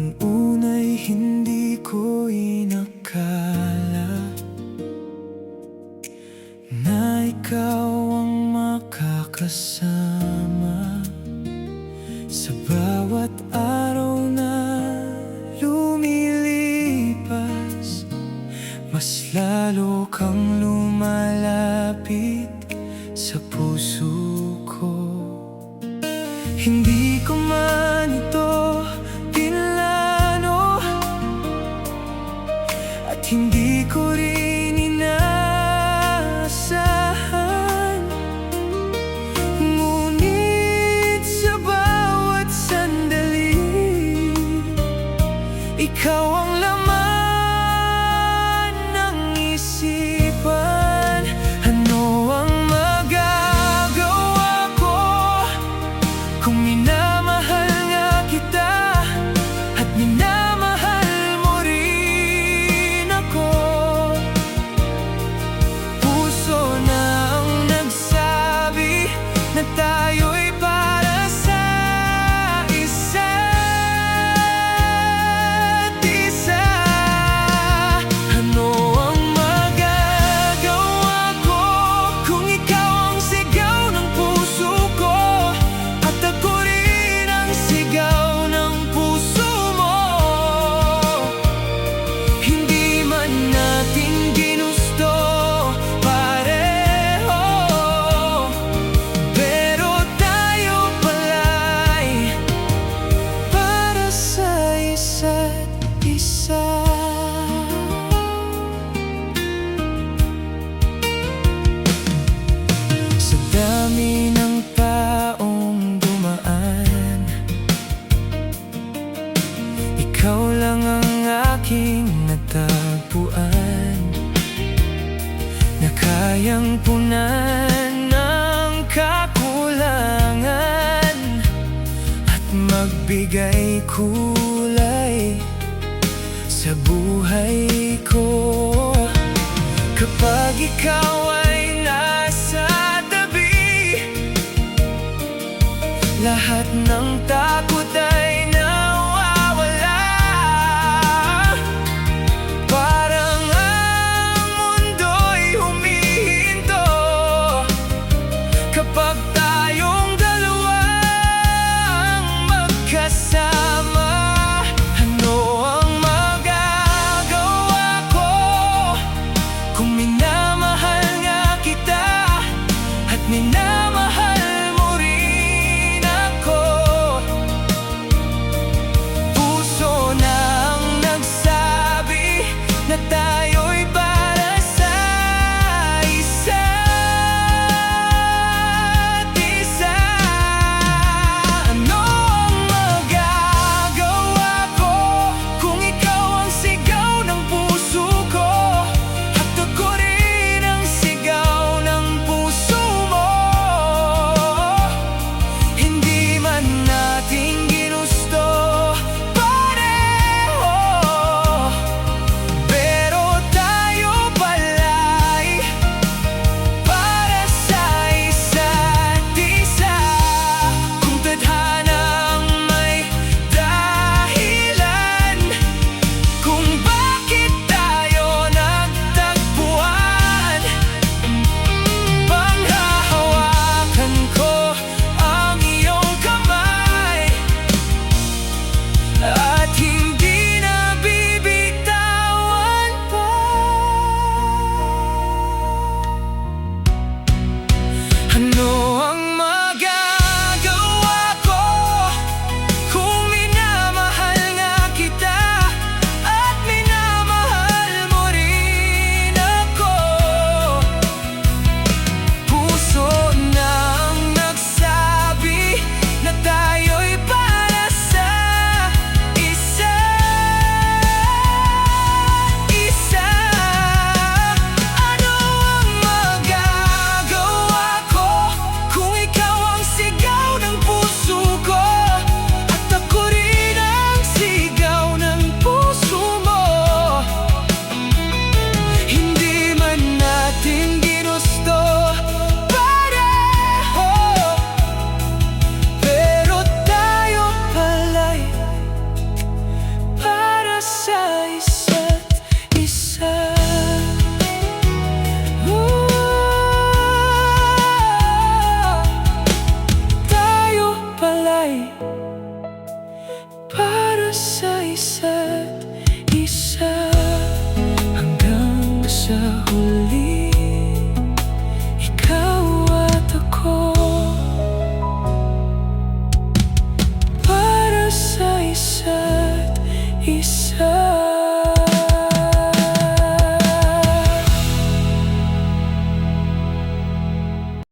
Nung una'y hindi ko inakala na ikaw ang makakasama sa bawat araw na lumilipas. Mas lalo kang lumalapit sa puso ko. Hindi ko man ito pinlano at hindi ko rin inaasahan, ngunit sa bawat sandali ikaw ang laman ng isipan. Ano ang magagawa ko kung minamahal nga kita at minamahal mo rin ako? Puso na ang nagsabi na tayo'y para sa isa't isa. Ano ang magagawa ko kung ikaw ang sigaw ng puso ko at ako rin ang sigaw ng puso mo? Hindi man natin ginusto pareho, pero tayo pala'y para sa isa't isa. Sa dami ng taong dumaan, ikaw lang ang aking natagpuan, na kayang punan ng kakulangan at magbigay kulay sa buhay ko. Kapag ikaw